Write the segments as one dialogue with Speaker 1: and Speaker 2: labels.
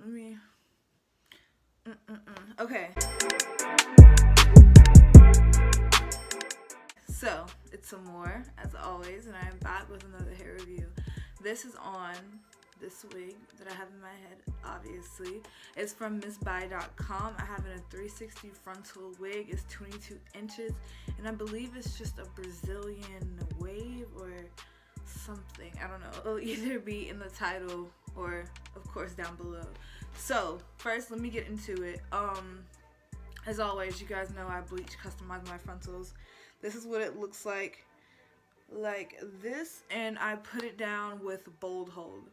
Speaker 1: let me. Okay. So, it's some more, as always, and I am back with another hair review. This is on this wig that I have in my head, obviously. It's from MissBuy.com. I have it in a 360 frontal wig. It's 22 inches, and I believe it's just a Brazilian wave or something. I don't know. It'll either be in the title or, of course, down below. So, first, let me get into it. As always, you guys know I bleach customize my frontals. This is what it looks like this, and I put it down with Bold Hold,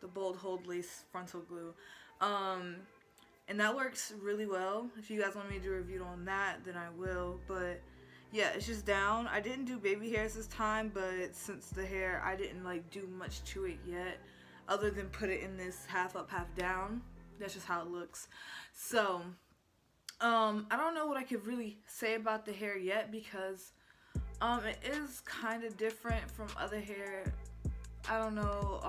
Speaker 1: the Bold Hold lace frontal glue, and that works really well. If you guys want me to do a review on that, then I will. But yeah, it's just down. I didn't do baby hairs this time, but since the hair, I didn't like do much to it yet, other than put it in this half up, half down. That's just how it looks. So I don't know what I could really say about the hair yet, because it is kind of different from other hair. I don't know.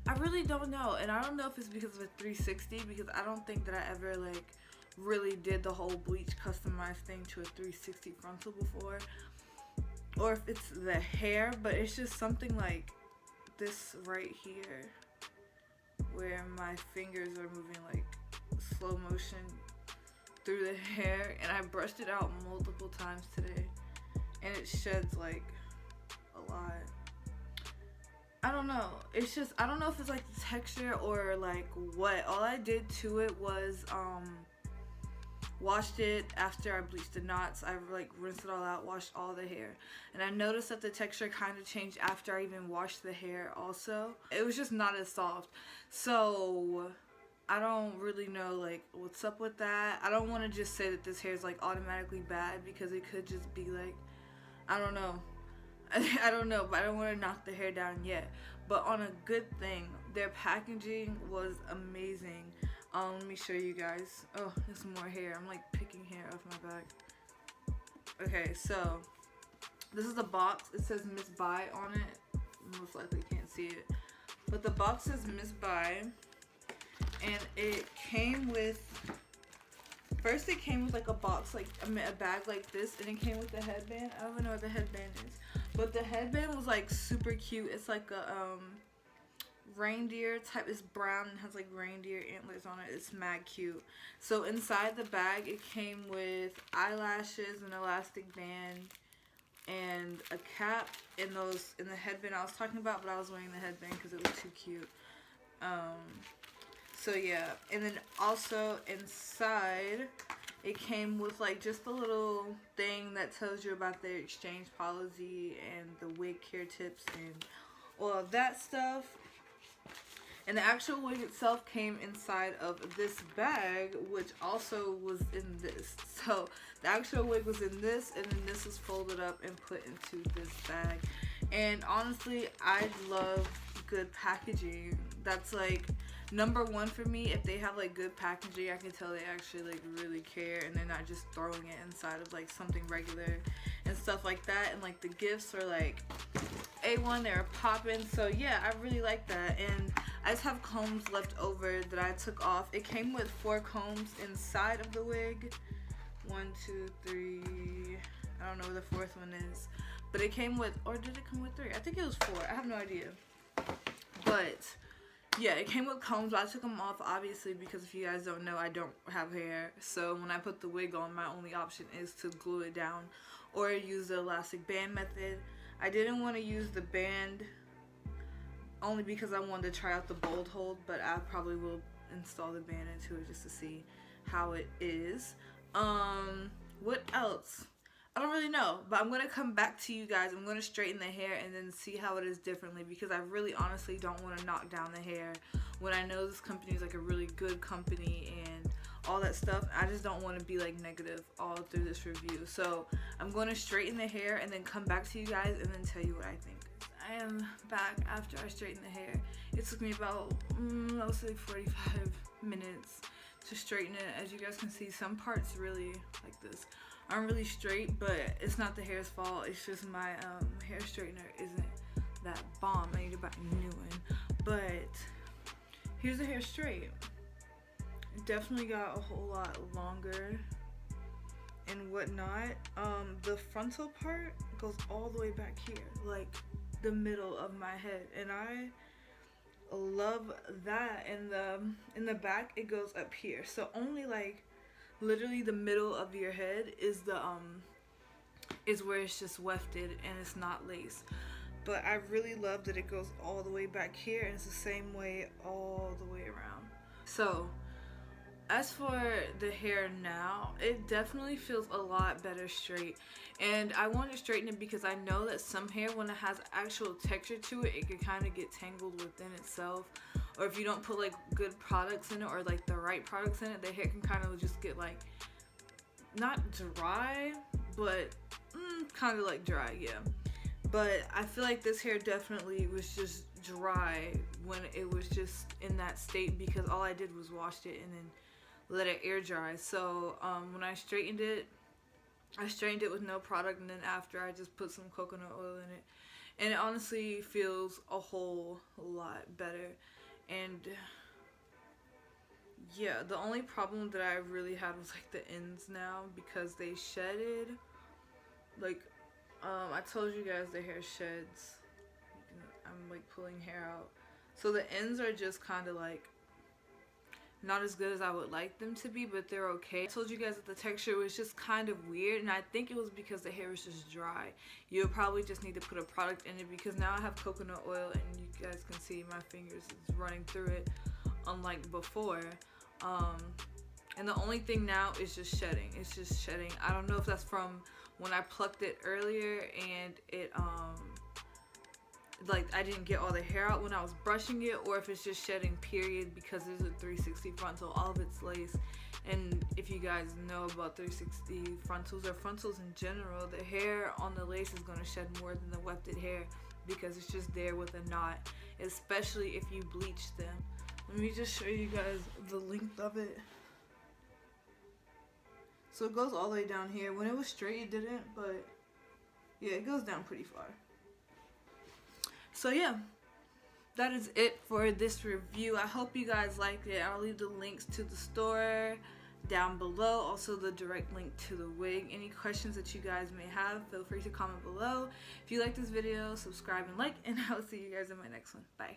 Speaker 1: I really don't know, and I don't know if it's because of a 360, because I don't think that I ever like really did the whole bleach customized thing to a 360 frontal before, or if it's the hair. But it's just something like this right here, where my fingers are moving like slow motion through the hair, and I brushed it out multiple times today, and it sheds like a lot. I don't know. It's just, I don't know if it's like the texture or like what. All I did to it was washed it after I bleached the knots. I like rinsed it all out, washed all the hair, and I noticed that the texture kind of changed after I even washed the hair also. It was just not as soft. So I don't really know like what's up with that. I don't want to just say that this hair is like automatically bad, because it could just be like, I don't know. I don't know, but I don't want to knock the hair down yet. But on a good thing, their packaging was amazing. Let me show you guys. Oh, there's more hair. I'm like picking hair off my back. Okay, so this is the box. It says Miss Buy on it. Most likely can't see it, but the box says Miss Buy. And it came with, first it came with like a box, like a bag like this, and it came with the headband. I don't even know what the headband is, but the headband was like super cute. It's like a reindeer type. It's brown and has like reindeer antlers on it. It's mad cute. So inside the bag, it came with eyelashes, an elastic band, and a cap in the headband I was talking about, but I was wearing the headband because it was too cute. So yeah, and then also inside it came with like just a little thing that tells you about their exchange policy and the wig care tips and all of that stuff. And the actual wig itself came inside of this bag, which also was in this. So the actual wig was in this, and then this was folded up and put into this bag. And honestly, I love good packaging. That's like number one for me. If they have like good packaging, I can tell they actually like really care, and they're not just throwing it inside of like something regular and stuff like that. And like the gifts are like A1, they're popping. So yeah, I really like that. And I just have combs left over that I took off. It came with 4 combs inside of the wig. 1, 2, 3. I don't know where the 4th one is, but it came with, or did it come with 3? I think it was 4. I have no idea. But yeah, it came with combs, but I took them off obviously because if you guys don't know, I don't have hair. So when I put the wig on, my only option is to glue it down or use the elastic band method. I didn't want to use the band only because I wanted to try out the Bold Hold, but I probably will install the band into it just to see how it is. What else? I don't really know, but I'm going to come back to you guys. I'm going to straighten the hair and then see how it is differently, because I really honestly don't want to knock down the hair when I know this company is like a really good company and all that stuff. I just don't want to be like negative all through this review. So I'm going to straighten the hair and then come back to you guys and then tell you what I think. I am back after I straightened the hair. It took me about, I would say 45 minutes to straighten it. As you guys can see, some parts really like this aren't really straight, but it's not the hair's fault. It's just my hair straightener isn't that bomb. I need to buy a new one. But here's the hair straight. It definitely got a whole lot longer and whatnot. The frontal part goes all the way back here, like the middle of my head, and I love that. And in the back it goes up here, so only like literally the middle of your head is the is where it's just wefted and it's not lace. But I really love that it goes all the way back here, and it's the same way all the way around. So as for the hair now, it definitely feels a lot better straight. And I want to straighten it because I know that some hair, when it has actual texture to it, it can kind of get tangled within itself. Or if you don't put like good products in it, or like the right products in it, the hair can kind of just get like, not dry, but kind of like dry, yeah. But I feel like this hair definitely was just dry when it was just in that state, because all I did was washed it and then let it air dry. So when I straightened it with no product, and then after I just put some coconut oil in it, and it honestly feels a whole lot better. And yeah, the only problem that I really had was like the ends now, because they shedded. Like I told you guys, the hair sheds. I'm like pulling hair out, so the ends are just kind of like not as good as I would like them to be, but they're okay. I told you guys that the texture was just kind of weird, and I think it was because the hair was just dry. You'll probably just need to put a product in it, because now I have coconut oil and you guys can see my fingers is running through it, unlike before. And the only thing now is just shedding. It's just shedding. I don't know if that's from when I plucked it earlier and it like I didn't get all the hair out when I was brushing it, or if it's just shedding period, because there's a 360 frontal, all of it's lace. And if you guys know about 360 frontals or frontals in general, the hair on the lace is going to shed more than the wefted hair, because it's just there with a knot, especially if you bleach them. Let me just show you guys the length of it. So it goes all the way down here. When it was straight it didn't, but yeah, it goes down pretty far. So yeah, that is it for this review. I hope you guys liked it. I'll leave the links to the store down below, also the direct link to the wig. Any questions that you guys may have, feel free to comment below. If you like this video, subscribe and like, and I'll see you guys in my next one. Bye.